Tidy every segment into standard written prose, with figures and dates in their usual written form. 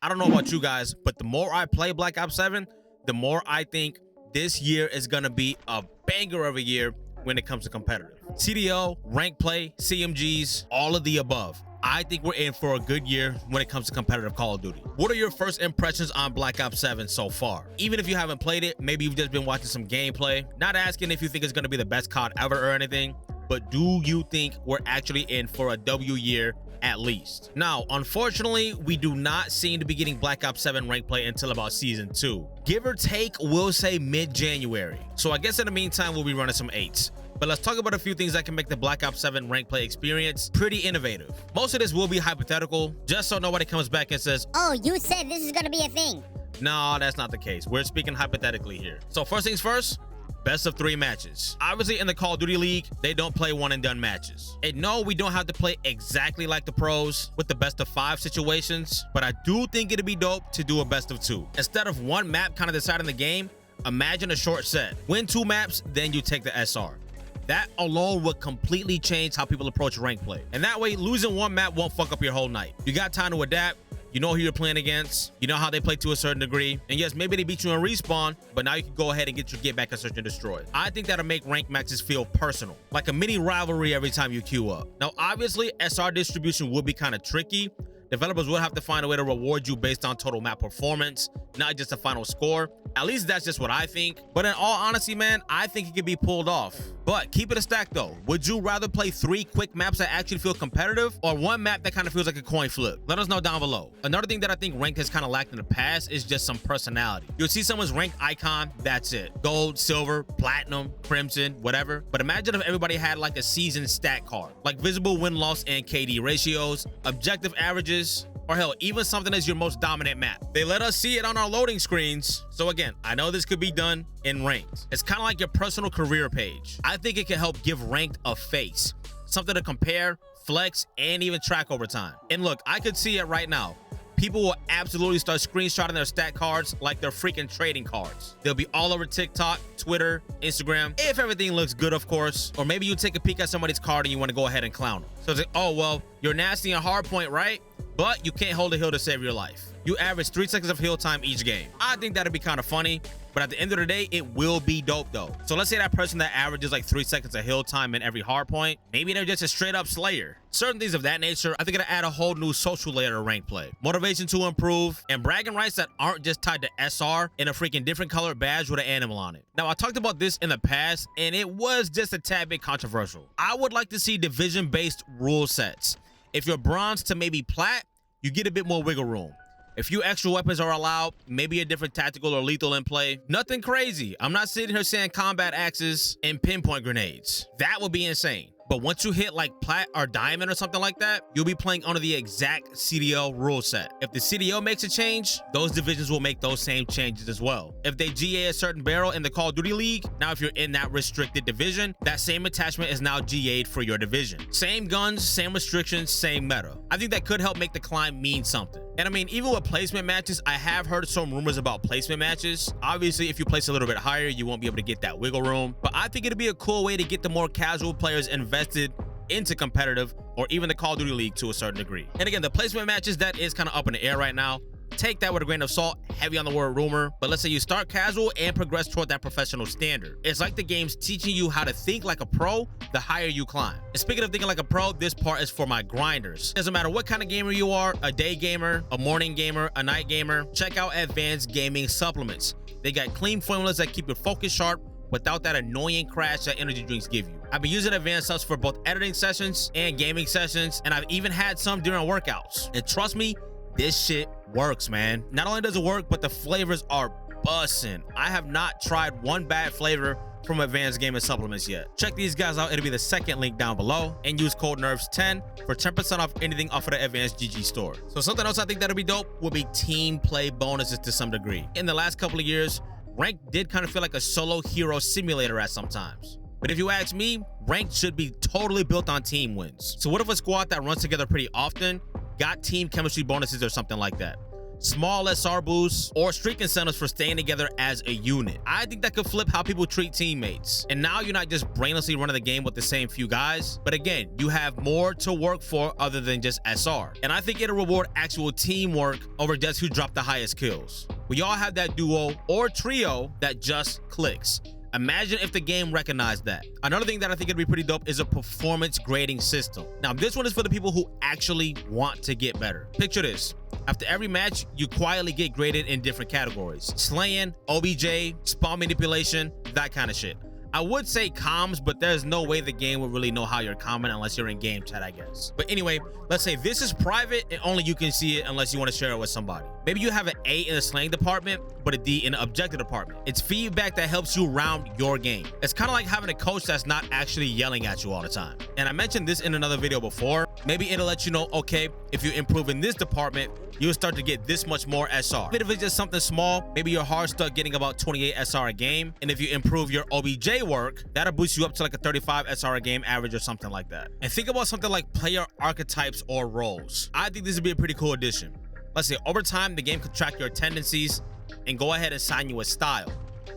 I don't know about you guys, but the more I play Black Ops 7, the more I think this year is going to be a banger of a year when it comes to competitive. CDL, rank play, CMGs, all of the above. I think we're in for a good year when it comes to competitive Call of Duty. What are your first impressions on Black Ops 7 so far? Even if you haven't played it, maybe you've just been watching some gameplay. Not asking if you think it's going to be the best COD ever or anything, but do you think we're actually in for a W year at least? Now, unfortunately, we do not seem to be getting Black Ops 7 rank play until about Season 2. Give or take, we'll say mid-January. So I guess in the meantime, we'll be running some 8s. But let's talk about a few things that can make the Black Ops 7 rank play experience pretty innovative. Most of this will be hypothetical, just so nobody comes back and says, "Oh, you said this is gonna be a thing." No, that's not the case. We're speaking hypothetically here. So first things first, best of 3 matches. Obviously, in the Call of Duty League, they don't play one and done matches. And no, we don't have to play exactly like the pros with the best of 5 situations, but I do think it'd be dope to do a best of 2. Instead of one map kind of deciding the game, imagine a short set. Win 2 maps, then you take the SR. That alone would completely change how people approach rank play. And that way, losing one map won't fuck up your whole night. You got time to adapt. You know who you're playing against. You know how they play to a certain degree. And yes, maybe they beat you in respawn, but now you can go ahead and get your get back and search and destroy. I think that'll make rank matches feel personal, like a mini rivalry every time you queue up. Now, obviously, SR distribution would be kind of tricky. Developers will have to find a way to reward you based on total map performance, not just a final score. At least that's just what I think. But in all honesty, man, I think it could be pulled off. But keep it a stack though. Would you rather play 3 quick maps that actually feel competitive, or one map that kind of feels like a coin flip? Let us know down below. Another thing that I think ranked has kind of lacked in the past is just some personality. You'll see someone's ranked icon, that's it. Gold, silver, platinum, crimson, whatever. But imagine if everybody had like a season stat card, like visible win-loss and KD ratios, objective averages, or hell, even something as your most dominant map. They let us see it on our loading screens. So again, I know this could be done in ranked. It's kind of like your personal career page. I think it can help give ranked a face, something to compare, flex, and even track over time. And look, I could see it right now. People will absolutely start screenshotting their stat cards like they're freaking trading cards. They'll be all over TikTok, Twitter, Instagram, if everything looks good, of course. Or maybe you take a peek at somebody's card and you want to go ahead and clown them. So it's like, oh, well, you're nasty and hardpoint, right? But you can't hold a hill to save your life. You average 3 seconds of heal time each game. I think that'd be kind of funny, but at the end of the day, it will be dope though. So let's say that person that averages like 3 seconds of heal time in every hard point, maybe they're just a straight up slayer. Certain things of that nature, I think it'll add a whole new social layer to rank play. Motivation to improve, and bragging rights that aren't just tied to SR in a freaking different colored badge with an animal on it. Now, I talked about this in the past, and it was just a tad bit controversial. I would like to see division-based rule sets. If you're bronze to maybe plat, you get a bit more wiggle room. A few extra weapons are allowed, maybe a different tactical or lethal in play. Nothing crazy. I'm not sitting here saying combat axes and pinpoint grenades. That would be insane. But once you hit like plat or diamond or something like that, you'll be playing under the exact CDL rule set. If the CDL makes a change, those divisions will make those same changes as well. If they GA a certain barrel in the Call of Duty League, now if you're in that restricted division, that same attachment is now GA'd for your division. Same guns, same restrictions, same meta. I think that could help make the climb mean something. And I mean, even with placement matches, I have heard some rumors about placement matches. Obviously, if you place a little bit higher, you won't be able to get that wiggle room. But I think it'd be a cool way to get the more casual players invested into competitive or even the Call of Duty League to a certain degree. And again, the placement matches, that is kind of up in the air right now. Take that with a grain of salt, heavy on the word rumor, but let's say you start casual and progress toward that professional standard. It's like the game's teaching you how to think like a pro the higher you climb. And speaking of thinking like a pro, this part is for my grinders. Doesn't matter what kind of gamer you are, a day gamer, a morning gamer, a night gamer, check out Advanced Gaming Supplements. They got clean formulas that keep your focus sharp without that annoying crash that energy drinks give you. I've been using advanced subs for both editing sessions and gaming sessions, and I've even had some during workouts. And trust me, this shit works, man. Not only does it work, but the flavors are bussin'. I have not tried one bad flavor from Advanced Gaming Supplements yet. Check these guys out. It'll be the second link down below, and use code NERVS10 for 10% off anything off of the Advanced GG store. So something else I think that'll be dope would be team play bonuses to some degree. In the last couple of years, Ranked did kind of feel like a solo hero simulator at sometimes. But if you ask me, Ranked should be totally built on team wins. So what if a squad that runs together pretty often got team chemistry bonuses or something like that? small SR boosts, or streak incentives for staying together as a unit. I think that could flip how people treat teammates. And now you're not just brainlessly running the game with the same few guys, but again, you have more to work for other than just SR. And I think it'll reward actual teamwork over just who dropped the highest kills. We all have that duo or trio that just clicks. Imagine if the game recognized that. Another thing that I think would be pretty dope is a performance grading system. Now, this one is for the people who actually want to get better. Picture this. After every match, you quietly get graded in different categories. Slaying, OBJ, spawn manipulation, that kind of shit. I would say comms, but there's no way the game would really know how you're common unless you're in game chat, I guess. But anyway, let's say this is private and only you can see it unless you want to share it with somebody. Maybe you have an A in the slaying department, but a D in the objective department. It's feedback that helps you round your game. It's kind of like having a coach that's not actually yelling at you all the time. And I mentioned this in another video before. Maybe it'll let you know, okay, if you improve in this department, you'll start to get this much more SR. But if it's just something small, maybe your hard start getting about 28 SR a game. And if you improve your OBJ work, that'll boost you up to like a 35 SR a game average or something like that. And think about something like player archetypes or roles. I think this would be a pretty cool addition. Let's say over time, the game could track your tendencies and go ahead and assign you a style.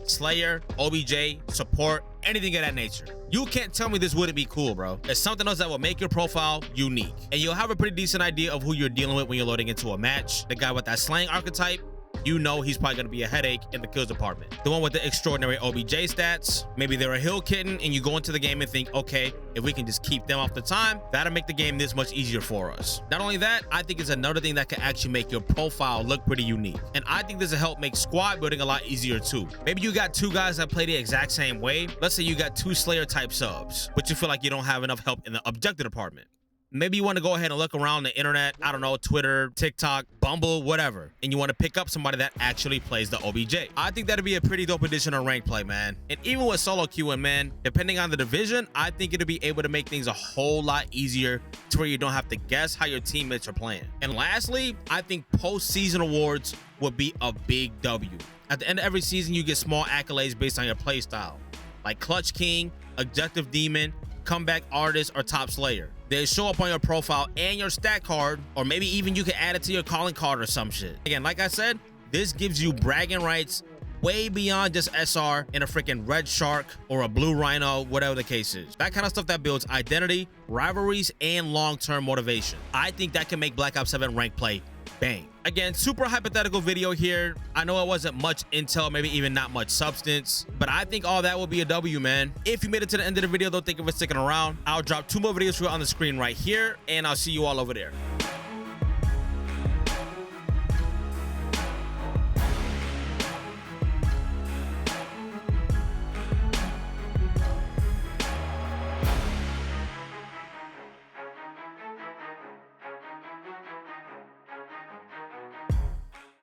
Slayer, OBJ, support, anything of that nature. You can't tell me this wouldn't be cool, bro. It's something else that will make your profile unique. And you'll have a pretty decent idea of who you're dealing with when you're loading into a match. The guy with that slaying archetype, you know he's probably going to be a headache in the kills department. The one with the extraordinary OBJ stats, maybe they're a hill kitten and you go into the game and think, okay, if we can just keep them off the time, that'll make the game this much easier for us. Not only that, I think it's another thing that can actually make your profile look pretty unique. And I think this will help make squad building a lot easier too. Maybe you got two guys that play the exact same way. Let's say you got two Slayer type subs, but you feel like you don't have enough help in the objective department. Maybe you want to go ahead and look around the internet, I don't know, Twitter, TikTok, Bumble, whatever, and you want to pick up somebody that actually plays the OBJ. I think that'd be a pretty dope addition on rank play, man. And even with solo queuing, man, depending on the division, I think it'll be able to make things a whole lot easier to where you don't have to guess how your teammates are playing. And lastly, I think postseason awards would be a big W. At the end of every season, you get small accolades based on your play style, like Clutch King, Objective Demon, Comeback Artist, or Top Slayer. They show up on your profile and your stat card, or maybe even you can add it to your calling card or some shit. Again, like I said, this gives you bragging rights way beyond just SR in a freaking red shark or a blue rhino, whatever the case is. That kind of stuff that builds identity, rivalries, and long-term motivation. I think that can make Black Ops 7 rank play bang. Again, super hypothetical video here. I know it wasn't much intel, maybe even not much substance, but I think all that will be a W, man. If you made it to the end of the video, though, thank you for sticking around. I'll drop 2 more videos for you on the screen right here, and I'll see you all over there.